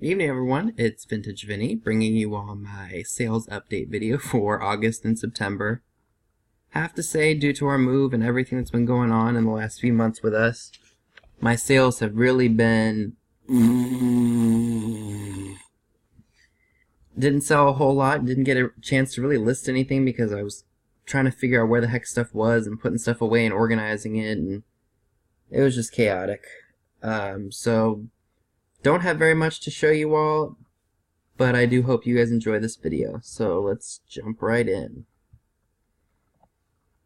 Good evening, everyone. It's Vintage Vinny bringing you all my sales update video for August and September. Have to say, due to our move and everything that's been going on in the last few months with us, my sales have really been... Didn't sell a whole lot, didn't get a chance to really list anything because I was trying to figure out where the heck stuff was and putting stuff away and organizing it, and it was just chaotic. So don't have very much to show you all, but I do hope you guys enjoy this video. So let's jump right in.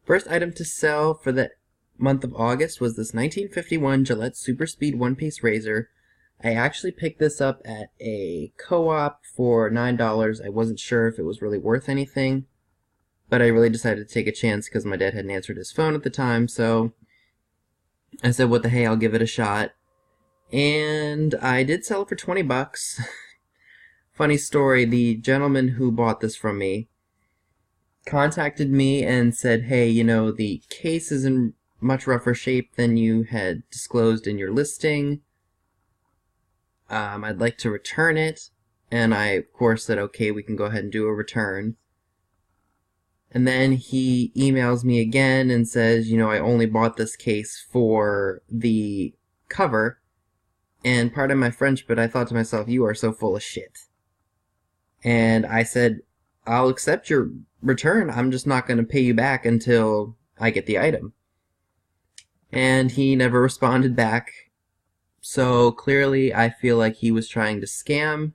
First item to sell for the month of August was this 1951 Gillette Super Speed one-piece razor. I actually picked this up at a co-op for $9. I wasn't sure if it was really worth anything, but I really decided to take a chance because my dad hadn't answered his phone at the time, so I said, what the hey, I'll give it a shot. And I did sell it for 20 bucks. Funny story, the gentleman who bought this from me contacted me and said, hey, you know, the case is in much rougher shape than you had disclosed in your listing. I'd like to return it. And I, of course, said, okay, we can go ahead and do a return. And then he emails me again and says, you know, I only bought this case for the cover. And pardon my French, but I thought to myself, you are so full of shit. And I said, I'll accept your return. I'm just not going to pay you back until I get the item. And he never responded back. So clearly I feel like he was trying to scam.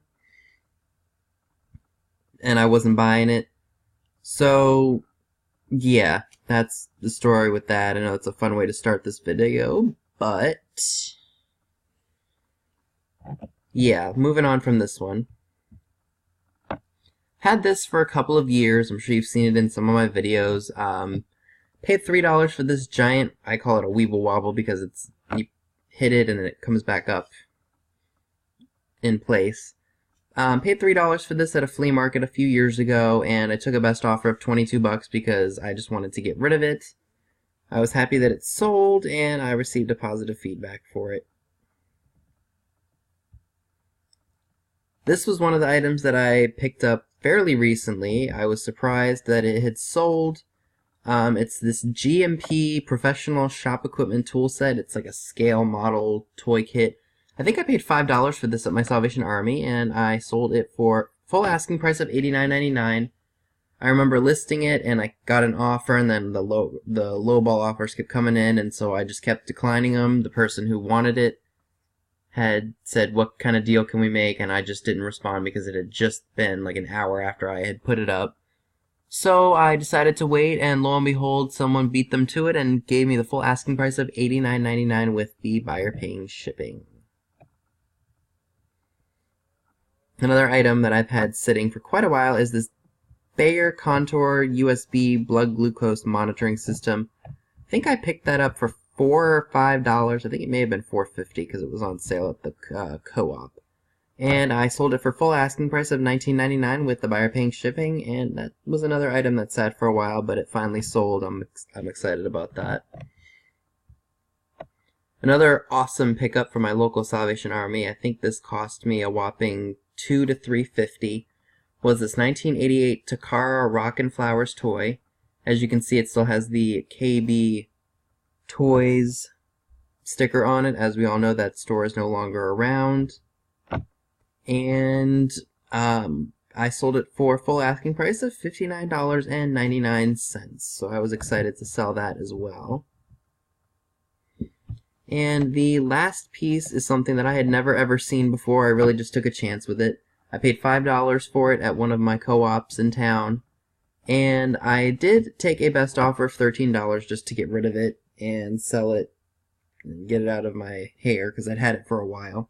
And I wasn't buying it. So yeah, that's the story with that. I know it's a fun way to start this video, but yeah, moving on from this one. Had this for a couple of years. I'm sure you've seen it in some of my videos. Paid $3 for this giant, I call it a Weeble Wobble because it's, you hit it and then it comes back up in place. Paid $3 for this at a flea market a few years ago, and I took a best offer of 22 bucks because I just wanted to get rid of it. I was happy that it sold, and I received a positive feedback for it. This was one of the items that I picked up fairly recently. I was surprised that it had sold. It's this GMP professional shop equipment tool set. It's like a scale model toy kit. I think I paid $5 for this at my Salvation Army, and I sold it for full asking price of $89.99. I remember listing it, and I got an offer, and then the lowball offers kept coming in, and so I just kept declining them. The person who wanted it had said, what kind of deal can we make? And I just didn't respond because it had just been like an hour after I had put it up. So I decided to wait, and lo and behold, someone beat them to it and gave me the full asking price of $89.99 with the buyer paying shipping. Another item that I've had sitting for quite a while is this Bayer Contour USB blood glucose monitoring system. I think I picked that up for $4 or $5. I think it may have been $4.50 because it was on sale at the co-op. And I sold it for full asking price of $19.99 with the buyer paying shipping, and that was another item that sat for a while, but it finally sold. I'm excited about that. Another awesome pickup from my local Salvation Army, I think this cost me a whopping $2 to $3.50, was this 1988 Takara Rockin' Flowers toy. As you can see, it still has the KB Toys sticker on it. As we all know, that store is no longer around. And I sold it for full asking price of $59.99. So I was excited to sell that as well. And the last piece is something that I had never ever seen before. I really just took a chance with it. I paid $5 for it at one of my co-ops in town. And I did take a best offer of $13 just to get rid of it and sell it and get it out of my hair because I'd had it for a while.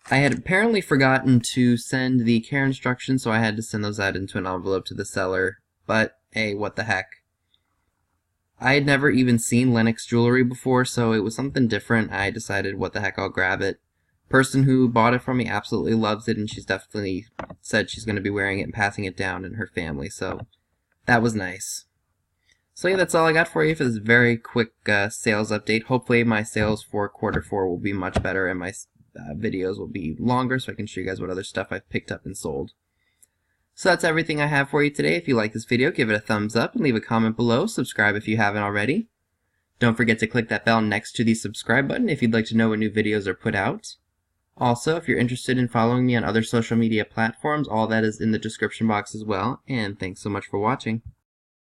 I had apparently forgotten to send the care instructions, so I had to send those out into an envelope to the seller, but hey, what the heck. I had never even seen Lennox Jewelry before, so it was something different. I decided, what the heck, I'll grab it. Person who bought it from me absolutely loves it, and she's definitely said she's going to be wearing it and passing it down in her family, so that was nice. So yeah, that's all I got for you for this very quick sales update. Hopefully my sales for quarter 4 will be much better, and my videos will be longer so I can show you guys what other stuff I've picked up and sold. So that's everything I have for you today. If you like this video, give it a thumbs up and leave a comment below. Subscribe if you haven't already. Don't forget to click that bell next to the subscribe button if you'd like to know when new videos are put out. Also, if you're interested in following me on other social media platforms, all that is in the description box as well. And thanks so much for watching.